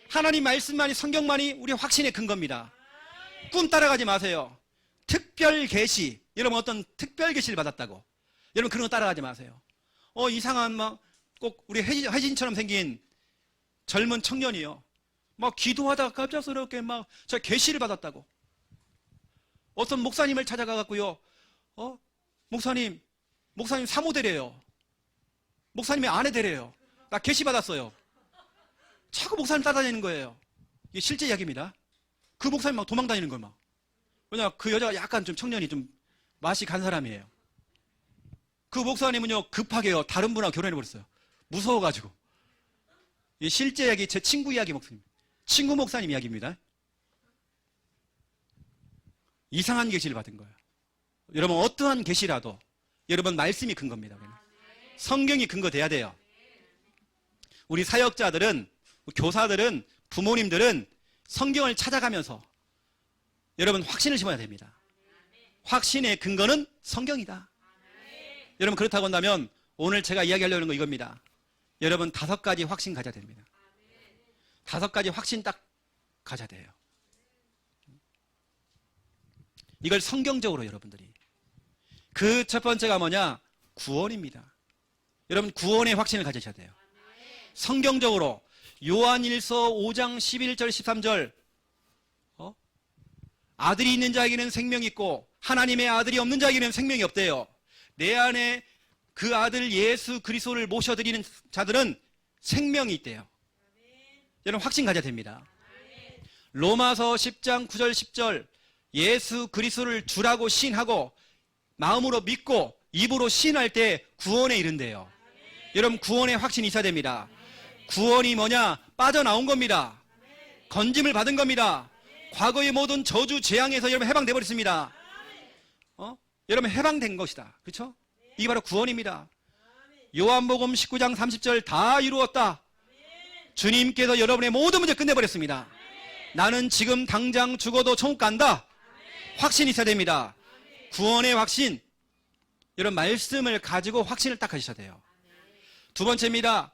하나님 말씀만이, 성경만이 우리 확신의 근거입니다. 꿈 따라가지 마세요. 특별 계시, 여러분 어떤 특별 계시를 받았다고, 여러분 그런 거 따라가지 마세요. 이상한 막 꼭 우리 혜진처럼 생긴 젊은 청년이요, 막 기도하다가 갑작스럽게 막 저 계시를 받았다고. 어떤 목사님을 찾아가 갖고요, 목사님 사모되래요. 목사님의 아내 되래요. 나 계시 받았어요. 자꾸 목사님 따라다니는 거예요. 이게 실제 이야기입니다. 그 목사님 막 도망다니는 거예요, 막. 왜냐, 그 여자가 약간 좀 청년이 좀 맛이 간 사람이에요. 그 목사님은요, 급하게요, 다른 분하고 결혼해버렸어요. 무서워가지고. 이 실제 이야기, 제 친구 이야기 목사님. 친구 목사님 이야기입니다. 이상한 계시를 받은 거예요. 여러분, 어떠한 계시라도 여러분 말씀이 근거입니다. 성경이 근거돼야 돼요. 우리 사역자들은, 교사들은, 부모님들은 성경을 찾아가면서 여러분 확신을 심어야 됩니다. 확신의 근거는 성경이다. 여러분, 그렇다고 한다면 오늘 제가 이야기하려는 거 이겁니다. 여러분 5가지 확신 가져야 됩니다. 5가지 확신 딱 가져야 돼요. 이걸 성경적으로 여러분들이. 그 첫 번째가 뭐냐? 구원입니다. 여러분 구원의 확신을 가지셔야 돼요. 성경적으로 요한일서 5장 11절 13절, 아들이 있는 자에게는 생명이 있고 하나님의 아들이 없는 자에게는 생명이 없대요. 내 안에 그 아들 예수 그리스도를 모셔드리는 자들은 생명이 있대요. 여러분 확신 가져야 됩니다. 로마서 10장 9절 10절, 예수 그리스도를 주라고 시인하고 마음으로 믿고 입으로 시인할 때 구원에 이른대요. 여러분 구원의 확신이 있어야 됩니다. 구원이 뭐냐? 빠져나온 겁니다. 건짐을 받은 겁니다. 과거의 모든 저주 재앙에서 여러분 해방돼 버렸습니다. 여러분 해방된 것이다. 그렇죠? 이게 바로 구원입니다. 요한복음 19장 30절 다 이루었다. 주님께서 여러분의 모든 문제 끝내버렸습니다. 나는 지금 당장 죽어도 천국 간다. 확신이 있어야 됩니다. 구원의 확신. 여러분 말씀을 가지고 확신을 딱 가지셔야 돼요. 두 번째입니다.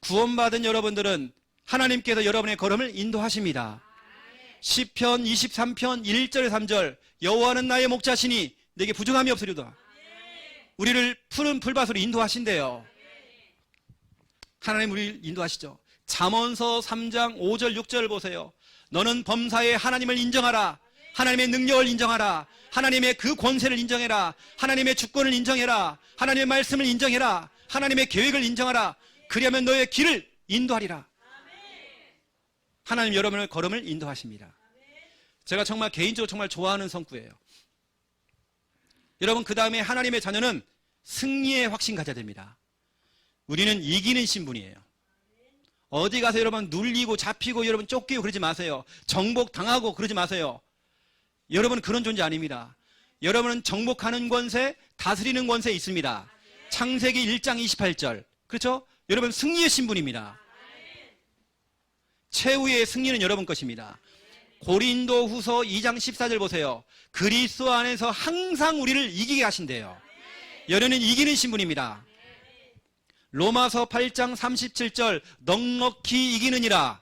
구원받은 여러분들은 하나님께서 여러분의 걸음을 인도하십니다. 시편 23편 1절 3절 여호와는 나의 목자시니 내게 부족함이 없으리로다. 우리를 푸른 풀밭으로 인도하신대요. 하나님 우리를 인도하시죠. 잠언서 3장 5절 6절 보세요. 너는 범사에 하나님을 인정하라. 하나님의 능력을 인정하라. 하나님의 그 권세를 인정해라. 하나님의 주권을 인정해라. 하나님의 말씀을 인정해라. 하나님의 계획을 인정하라. 그리하면 너의 길을 인도하리라. 하나님 여러분의 걸음을 인도하십니다. 제가 정말 개인적으로 정말 좋아하는 성구예요. 여러분 그 다음에 하나님의 자녀는 승리의 확신 가져야 됩니다. 우리는 이기는 신분이에요. 어디 가서 여러분 눌리고 잡히고 여러분 쫓기고 그러지 마세요. 정복당하고 그러지 마세요. 여러분은 그런 존재 아닙니다. 여러분은 정복하는 권세, 다스리는 권세 있습니다. 창세기 1장 28절. 그렇죠? 여러분 승리의 신분입니다. 최후의 승리는 여러분 것입니다. 고린도 후서 2장 14절 보세요. 그리스도 안에서 항상 우리를 이기게 하신대요. 여러분은 이기는 신분입니다. 로마서 8장 37절 넉넉히 이기느니라.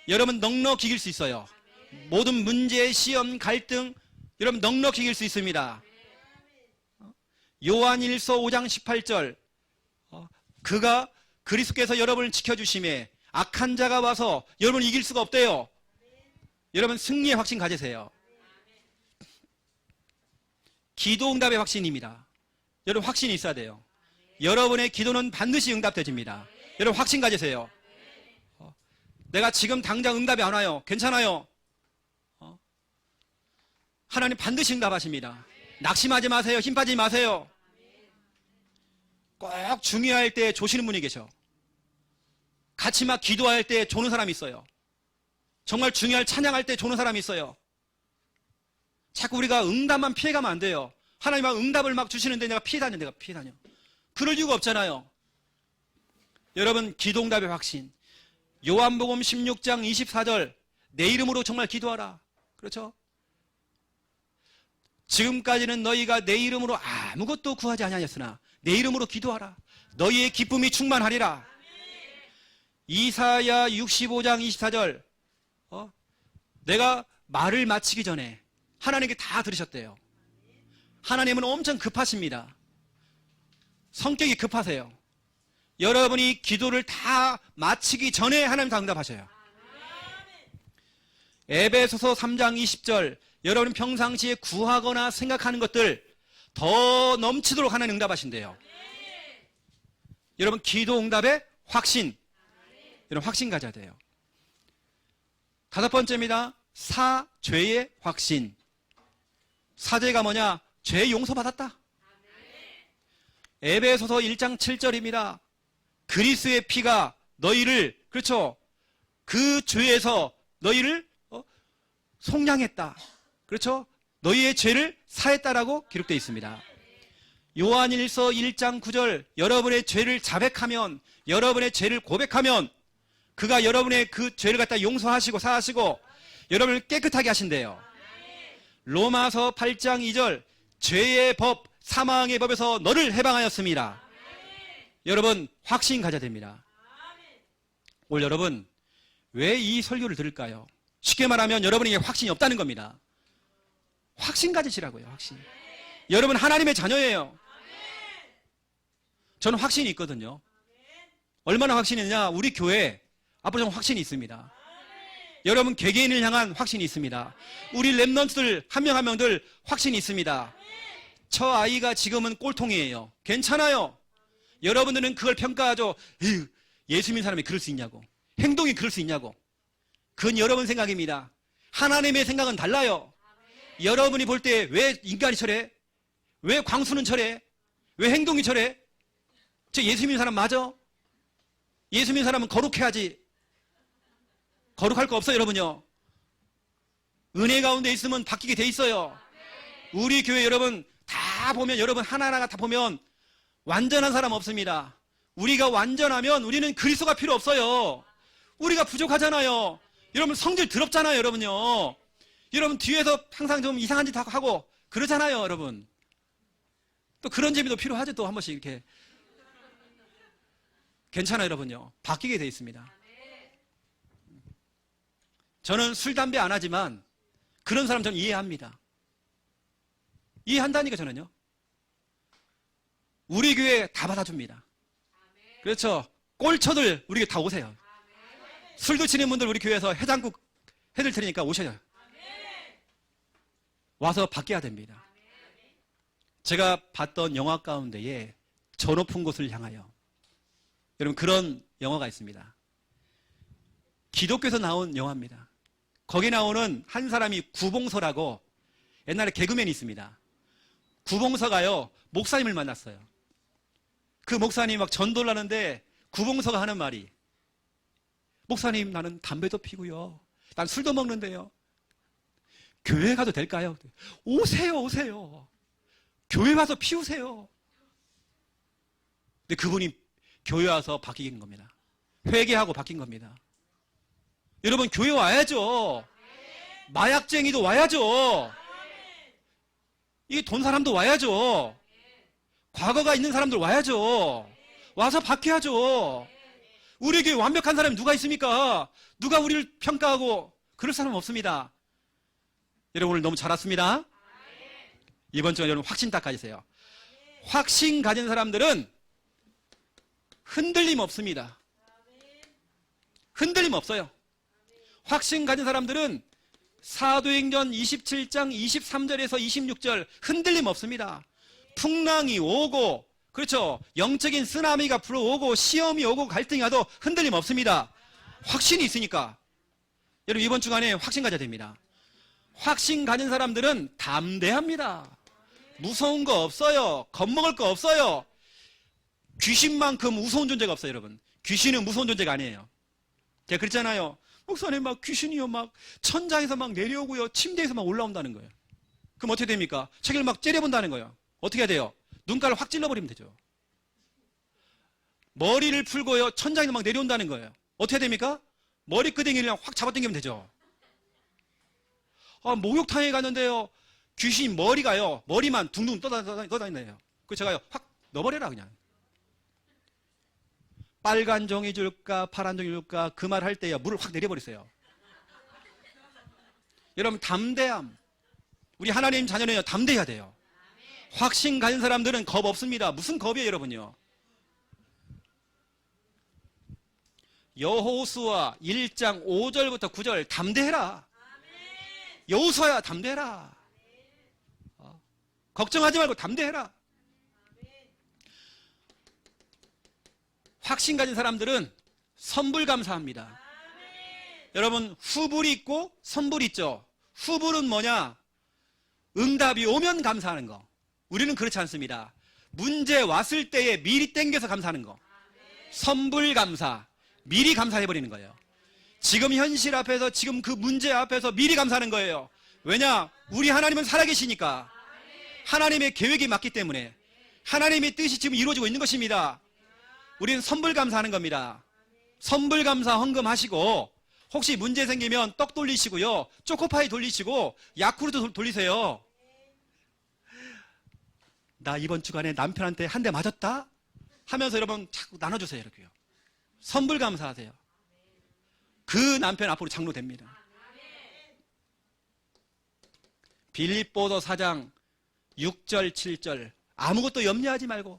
여러분 넉넉히 이길 수 있어요. 모든 문제, 시험, 갈등 여러분 넉넉히 이길 수 있습니다. 요한일서 5장 18절 그가 그리스도께서 여러분을 지켜주심에 악한 자가 와서 여러분을 이길 수가 없대요. 여러분 승리의 확신 가지세요. 기도 응답의 확신입니다. 여러분 확신이 있어야 돼요. 여러분의 기도는 반드시 응답되집니다. 여러분 확신 가지세요. 내가 지금 당장 응답이 안 와요. 괜찮아요. 하나님 반드시 응답하십니다. 낙심하지 마세요. 힘 빠지지 마세요. 꼭 중요할 때 조시는 분이 계셔. 같이 막 기도할 때 조는 사람이 있어요. 정말 중요할 찬양할 때 조는 사람이 있어요. 자꾸 우리가 응답만 피해가면 안 돼요. 하나님 막 응답을 막 주시는데 내가 피해 다녀. 그럴 이유가 없잖아요. 여러분 기도 응답의 확신. 요한복음 16장 24절 내 이름으로 정말 기도하라. 그렇죠? 지금까지는 너희가 내 이름으로 아무것도 구하지 아니하였으나 내 이름으로 기도하라. 너희의 기쁨이 충만하리라. 이사야 65장 24절 내가 말을 마치기 전에 하나님께 다 들으셨대요. 하나님은 엄청 급하십니다. 성격이 급하세요. 여러분이 기도를 다 마치기 전에 하나님 다 응답하셔요. 에베소서 3장 20절 여러분 평상시에 구하거나 생각하는 것들 더 넘치도록 하나님 응답하신대요. 여러분 기도 응답의 확신. 여러분 확신 가져야 돼요. 다섯 번째입니다. 사죄의 확신. 사죄가 뭐냐? 죄 용서받았다. 에베소서 1장 7절입니다. 그리스도의 피가 너희를 그렇죠? 그 죄에서 너희를 속량했다. 그렇죠? 너희의 죄를 사했다라고 기록되어 있습니다. 요한일서 1장 9절 여러분의 죄를 자백하면 여러분의 죄를 고백하면 그가 여러분의 그 죄를 갖다 용서하시고 사하시고 여러분을 깨끗하게 하신대요. 로마서 8장 2절 죄의 법 사망의 법에서 너를 해방하였습니다. 여러분 확신 가져야 됩니다. 오늘 여러분 왜 이 설교를 들을까요? 쉽게 말하면 여러분에게 확신이 없다는 겁니다. 확신 가지시라고요. 확신. 여러분 하나님의 자녀예요. 저는 확신이 있거든요. 얼마나 확신이 있느냐? 우리 교회 앞으로 좀 확신이 있습니다. 여러분 개개인을 향한 확신이 있습니다. 우리 랩런트들 한 명 한 명들 확신이 있습니다. 저 아이가 지금은 꼴통이에요. 괜찮아요. 여러분들은 그걸 평가하죠. 예수 믿는 사람이 그럴 수 있냐고. 행동이 그럴 수 있냐고. 그건 여러분 생각입니다. 하나님의 생각은 달라요. 여러분이 볼 때 왜 인간이 저래? 왜 광수는 저래? 왜 행동이 저래? 저 예수 믿는 사람 맞아? 예수 믿는 사람은 거룩해야지. 거룩할 거 없어요, 여러분요. 은혜 가운데 있으면 바뀌게 돼 있어요. 우리 교회 여러분 다 보면, 여러분 하나하나가 다 보면 완전한 사람 없습니다. 우리가 완전하면 우리는 그리스도가 필요 없어요. 우리가 부족하잖아요. 여러분 성질 더럽잖아요, 여러분요. 여러분 뒤에서 항상 좀 이상한 짓 하고 그러잖아요, 여러분. 또 그런 재미도 필요하죠, 또 한 번씩 이렇게. 괜찮아요, 여러분요. 바뀌게 돼 있습니다. 저는 술, 담배 안 하지만 그런 사람 저는 이해합니다. 이해한다니까, 저는요. 우리 교회 다 받아줍니다. 그렇죠. 꼴초들 우리 교회 다 오세요. 술도 치는 분들 우리 교회에서 해장국 해줄 테니까 오셔요. 와서 바뀌어야 됩니다. 제가 봤던 영화 가운데에 저 높은 곳을 향하여, 여러분 그런 영화가 있습니다. 기독교에서 나온 영화입니다. 거기 나오는 한 사람이 구봉서라고, 옛날에 개그맨이 있습니다. 구봉서가요 목사님을 만났어요. 그 목사님이 막 전도를 하는데 구봉서가 하는 말이, 목사님 나는 담배도 피고요, 난 술도 먹는데요, 교회 가도 될까요? 오세요, 오세요. 교회 와서 피우세요. 근데 그분이 교회 와서 바뀐 겁니다. 회개하고 바뀐 겁니다. 여러분 교회 와야죠. 마약쟁이도 와야죠. 이 돈 사람도 와야죠. 과거가 있는 사람들 와야죠. 와서 바뀌어야죠. 우리 교회 완벽한 사람이 누가 있습니까? 누가 우리를 평가하고 그럴 사람 없습니다. 여러분 오늘 너무 잘 왔습니다. 이번 주에 여러분 확신 딱 가지세요. 확신 가진 사람들은 흔들림 없습니다. 흔들림 없어요. 확신 가진 사람들은 사도행전 27장 23절에서 26절 흔들림 없습니다. 풍랑이 오고, 그렇죠, 영적인 쓰나미가 불어오고 시험이 오고 갈등이 와도 흔들림 없습니다. 확신이 있으니까. 여러분 이번 주간에 확신 가져야 됩니다. 확신 가진 사람들은 담대합니다. 무서운 거 없어요. 겁먹을 거 없어요. 귀신만큼 무서운 존재가 없어요, 여러분. 귀신은 무서운 존재가 아니에요. 제가 그랬잖아요. 목사님 막 귀신이요 막 천장에서 막 내려오고요, 침대에서 막 올라온다는 거예요. 그럼 어떻게 됩니까? 책을 막 째려본다는 거예요. 어떻게 해야 돼요? 눈깔을 확 찔러버리면 되죠. 머리를 풀고요, 천장에서 막 내려온다는 거예요. 어떻게 해야 됩니까? 머리끄댕이를 확 잡아당기면 되죠. 목욕탕에 갔는데요, 귀신 머리가요, 머리만 둥둥 떠다니네요. 그래서 제가요 확 넣어버려라 그냥. 빨간 종이 줄까 파란 종이 줄까 그 말 할 때요 물을 확 내려버리세요. 여러분 담대함, 우리 하나님 자녀는요 담대해야 돼요. 확신 가진 사람들은 겁 없습니다. 무슨 겁이에요, 여러분요. 여호수아 1장 5절부터 9절 담대해라. 여호수아야 담대해라. 걱정하지 말고 담대해라. 확신 가진 사람들은 선불감사합니다. 여러분 후불이 있고 선불이 있죠. 후불은 뭐냐? 응답이 오면 감사하는 거. 우리는 그렇지 않습니다. 문제 왔을 때에 미리 땡겨서 감사하는 거. 선불감사, 미리 감사해버리는 거예요. 지금 현실 앞에서, 지금 그 문제 앞에서 미리 감사하는 거예요. 왜냐? 우리 하나님은 살아계시니까. 하나님의 계획이 맞기 때문에 하나님의 뜻이 지금 이루어지고 있는 것입니다. 우리는 선불감사하는 겁니다. 선불감사 헌금하시고, 혹시 문제 생기면 떡 돌리시고요, 초코파이 돌리시고 야쿠르트 돌리세요. 나 이번 주간에 남편한테 한 대 맞았다 하면서 여러분 자꾸 나눠주세요. 이렇게요. 선불감사하세요. 그 남편 앞으로 장로 됩니다. 빌립보서 4장 6절 7절 아무것도 염려하지 말고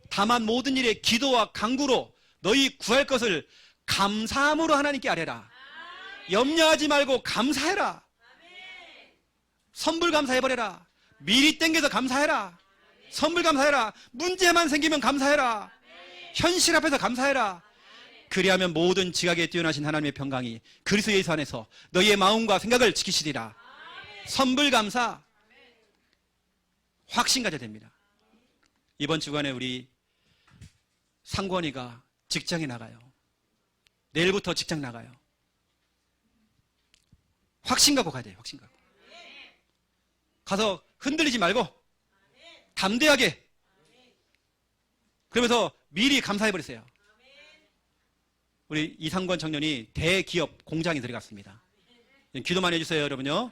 다만 모든 일에 기도와 간구로 너희 구할 것을 감사함으로 하나님께 아뢰라. 염려하지 말고 감사해라. 선불감사해버려라. 미리 땡겨서 감사해라. 선불감사해라. 문제만 생기면 감사해라. 현실 앞에서 감사해라. 그리하면 모든 지각에 뛰어나신 하나님의 평강이 그리스도 예수 안에서 너희의 마음과 생각을 지키시리라. 선불감사, 확신 가져야 됩니다. 이번 주간에 우리 상권이가 직장에 나가요. 내일부터 직장 나가요. 확신 갖고 가야 돼요. 확신 갖고. 가서 흔들리지 말고 담대하게. 그러면서 미리 감사해버리세요. 우리 이상권 청년이 대기업 공장에 들어갔습니다. 기도 많이 해주세요, 여러분요.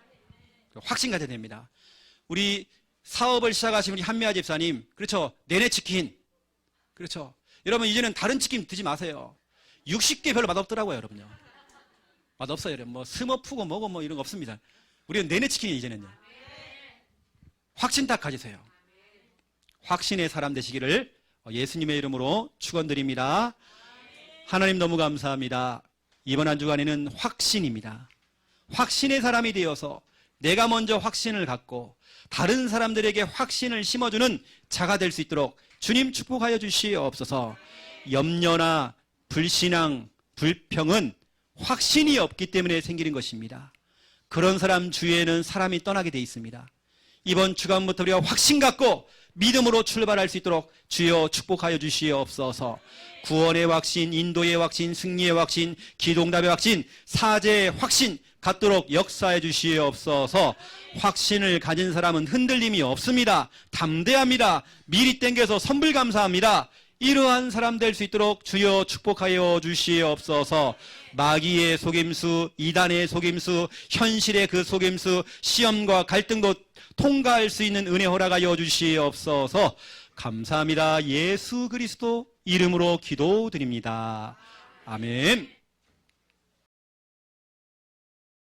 확신 가져야 됩니다. 우리 사업을 시작하신 우리 한미아 집사님, 그렇죠. 내내 치킨. 그렇죠. 여러분, 이제는 다른 치킨 드지 마세요. 60개 별로 맛없더라고요, 여러분요. 맛없어요, 여러분. 뭐, 스머프고 뭐고 뭐 이런 거 없습니다. 우리는 내내 치킨이 이제는요. 확신 딱 가지세요. 확신의 사람 되시기를 예수님의 이름으로 축원드립니다. 하나님 너무 감사합니다. 이번 한 주간에는 확신입니다. 확신의 사람이 되어서 내가 먼저 확신을 갖고 다른 사람들에게 확신을 심어주는 자가 될 수 있도록 주님 축복하여 주시옵소서. 염려나 불신앙, 불평은 확신이 없기 때문에 생기는 것입니다. 그런 사람 주위에는 사람이 떠나게 돼 있습니다. 이번 주간부터 우리가 확신 갖고 믿음으로 출발할 수 있도록 주여 축복하여 주시옵소서. 구원의 확신, 인도의 확신, 승리의 확신, 기도응답의 확신, 사제의 확신 갖도록 역사해 주시옵소서. 확신을 가진 사람은 흔들림이 없습니다. 담대합니다. 미리 땡겨서 선불 감사합니다. 이러한 사람 될 수 있도록 주여 축복하여 주시옵소서. 마귀의 속임수, 이단의 속임수, 현실의 그 속임수, 시험과 갈등도 통과할 수 있는 은혜 허락하여 주시옵소서. 감사합니다. 예수 그리스도 이름으로 기도드립니다. 아멘.